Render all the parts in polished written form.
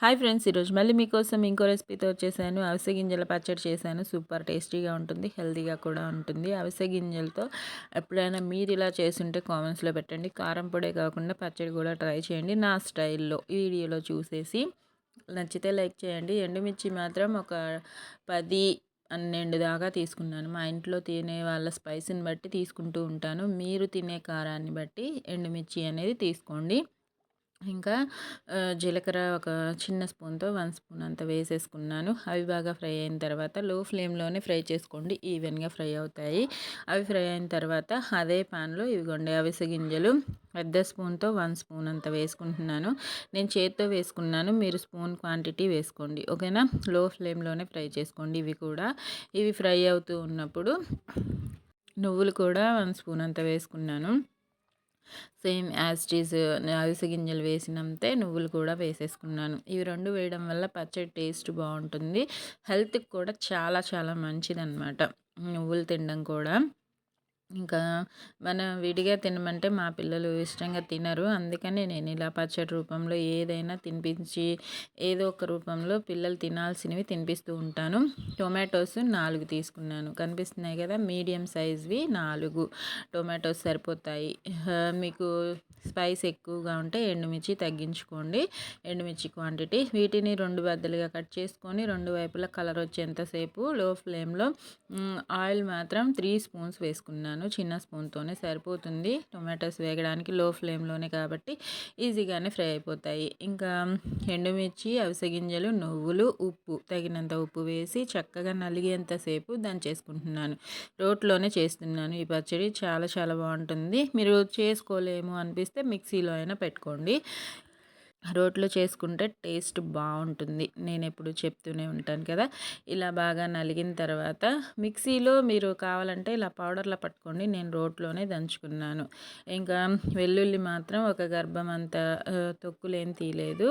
Hi friends, ఈరోజు మళ్ళీ మీకోసం ఇంకో రెసిపీతో వచ్చేసాను. అవిసె గింజల పచ్చడి చేశాను. సూపర్ టేస్టీగా ఉంటుంది, హెల్తీగా కూడా ఉంటుంది. అవిసె గింజలతో ఎప్పుడైనా మీరు ఇలా చేసుంటే కామెంట్స్లో పెట్టండి. కారం పొడే కాకుండా పచ్చడి కూడా ట్రై చేయండి నా స్టైల్లో ఈ వీడియోలో చూసేసి. నచ్చితే లైక్ చేయండి. ఎండుమిర్చి మాత్రం ఒక 10 12 దాకా తీసుకున్నాను. మా ఇంట్లో తినే వాళ్ళ స్పైసీని బట్టి తీసుకుంటూ ఉంటాను. మీరు తినే కారాన్ని బట్టి ఎండుమిర్చి అనేది తీసుకోండి. ఇంకా జీలకర్ర ఒక చిన్న స్పూన్‌తో 1 స్పూన్ అంత వేసేసుకున్నాను. అవి బాగా ఫ్రై అయిన తర్వాత లో ఫ్లేమ్‌లోనే ఫ్రై చేసుకోండి. ఈవెన్‌గా ఫ్రై అవుతాయి. అవి ఫ్రై అయిన తర్వాత అదే పాన్‌లో ఇవిగోండి అవిసె గింజలు పెద్ద స్పూన్‌తో 1 స్పూన్ అంత వేసుకుంటున్నాను. నేను చేత్తో వేసుకున్నాను. మీరు స్పూన్ క్వాంటిటీ వేసుకోండి. ఓకేనా? లో ఫ్లేమ్‌లోనే ఫ్రై చేసుకోండి ఇవి కూడా. ఇవి ఫ్రై అవుతూ ఉన్నప్పుడు నువ్వులు కూడా 1 స్పూన్ అంత వేసుకున్నాను. సేమ్ యాజ్ ఇట్ ఈజ్ అవిసె గింజలు వేసినంతే నువ్వులు కూడా వేసేసుకున్నాను. ఇవి 2 వేయడం వల్ల పచ్చడి టేస్ట్ బాగుంటుంది. హెల్త్‌కి కూడా చాలా చాలా మంచిదనమాట నువ్వులు తినడం కూడా. ఇంకా మనం విడిగా తినమంటే మా పిల్లలు ఇష్టంగా తినరు. అందుకని నేను ఇలా పచ్చడి రూపంలో ఏదైనా తినిపించి ఏదో ఒక రూపంలో పిల్లలు తినాల్సినవి తినిపిస్తూ ఉంటాను. టొమాటోస్ 4 తీసుకున్నాను. కనిపిస్తున్నాయి కదా, మీడియం సైజ్వి 4 టొమాటోస్ సరిపోతాయి. మీకు స్పైస్ ఎక్కువగా ఉంటే ఎండుమిర్చి తగ్గించుకోండి. ఎండుమిర్చి క్వాంటిటీ వీటిని 2 బద్దలుగా కట్ చేసుకొని 2 వైపులా కలర్ వచ్చేంతసేపు లో ఫ్లేమ్లో ఆయిల్ మాత్రం 3 స్పూన్స్ వేసుకున్నాను. చిన్న స్పూన్‌తోనే సరిపోతుంది. టొమాటోస్ వేగడానికి లో ఫ్లేమ్‌లోనే కాబట్టి ఈజీగానే ఫ్రై అయిపోతాయి. ఇంకా ఎండుమిర్చి, అవిసె గింజలు, నువ్వులు, ఉప్పు తగినంత ఉప్పు వేసి చక్కగా నలిగేంతసేపు దంచేసుకుంటున్నాను. రోట్లోనే చేస్తున్నాను ఈ పచ్చడి. చాలా చాలా బాగుంటుంది. మీరు చేసుకోలేము అనిపిస్తే మిక్సీలో అయినా పెట్టుకోండి. రోట్లో చేసుకుంటే టేస్ట్ బాగుంటుంది. నేను ఎప్పుడు చెప్తూనే ఉంటాను కదా. ఇలా బాగా నలిగిన తర్వాత మిక్సీలో మీరు కావాలంటే ఇలా పౌడర్లా పట్టుకోండి. నేను రోట్లోనే దంచుకున్నాను. ఇంకా వెల్లుల్లి మాత్రం ఒక గర్భం అంత తొక్కులేం తీయలేదు.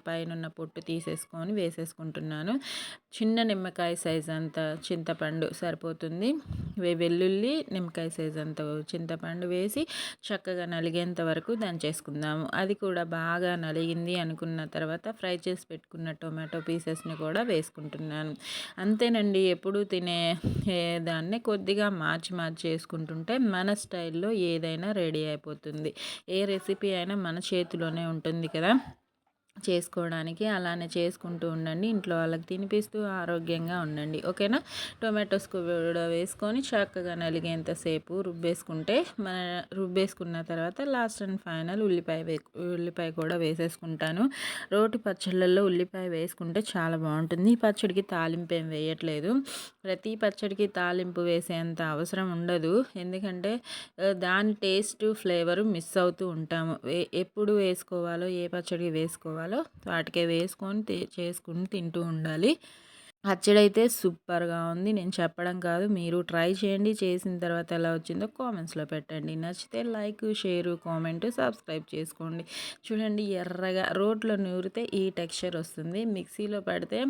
పైనున్న పొట్టు తీసేసుకొని వేసేసుకుంటున్నాను. చిన్న నిమ్మకాయ సైజ్ అంత చింతపండు సరిపోతుంది. వెల్లుల్లి, నిమ్మకాయ సైజ్ అంత చింతపండు వేసి చక్కగా నలిగేంత వరకు దంచేసుకుందాము. అది కూడా బాగా నలిగింది అనుకున్న తర్వాత ఫ్రై చేసి పెట్టుకున్న టొమాటో పీసెస్ని కూడా వేసుకుంటున్నాను. అంతేనండి. ఎప్పుడు తినే దాన్ని కొద్దిగా మార్చి మార్చి చేసుకుంటుంటే మన స్టైల్లో ఏదైనా రెడీ అయిపోతుంది. ఏ రెసిపీ అయినా మన చేతిలోనే ఉంటుంది కదా చేసుకోవడానికి. అలానే చేసుకుంటూ ఉండండి. ఇంట్లో వాళ్ళకి తినిపిస్తూ ఆరోగ్యంగా ఉండండి. ఓకేనా? టొమాటోస్ కూడా వేసుకొని చక్కగా నలిగేంతసేపు రుబ్బేసుకుంటే రుబ్బేసుకున్న తర్వాత లాస్ట్ అండ్ ఫైనల్ ఉల్లిపాయ కూడా వేసేసుకుంటాను. రోటి పచ్చళ్ళల్లో ఉల్లిపాయ వేసుకుంటే చాలా బాగుంటుంది. ఈ పచ్చడికి తాలింపు ఏం వేయట్లేదు. ప్రతి పచ్చడికి తాలింపు వేసేంత అవసరం ఉండదు. ఎందుకంటే దాని టేస్ట్ ఫ్లేవరు మిస్ అవుతూ ఉంటాము. ఎప్పుడు వేసుకోవాలో ఏ పచ్చడికి వేసుకోవాలో వాటికే వేసుకొని చేసుకుని తింటూ ఉండాలి. పచ్చడి అయితే సూపర్గా ఉంది. నేను చెప్పడం కాదు, మీరు ట్రై చేయండి. చేసిన తర్వాత ఎలా వచ్చిందో కామెంట్స్లో పెట్టండి. నచ్చితే లైక్, షేరు, కామెంట్, సబ్స్క్రైబ్ చేసుకోండి. చూడండి, ఎర్రగా రోట్లో నూరితే ఈ టెక్స్చర్ వస్తుంది. మిక్సీలో పెడితే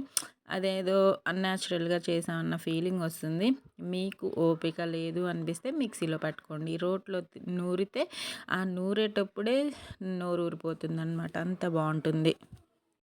అదేదో అన్యాచురల్గా చేసామన్న ఫీలింగ్ వస్తుంది. మీకు ఓపిక లేదు అనిపిస్తే మిక్సీలో పట్టుకోండి. రోట్లో నూరితే ఆ నూరేటప్పుడే నోరు ఊరిపోతుంది అనమాట. అంత బాగుంటుంది.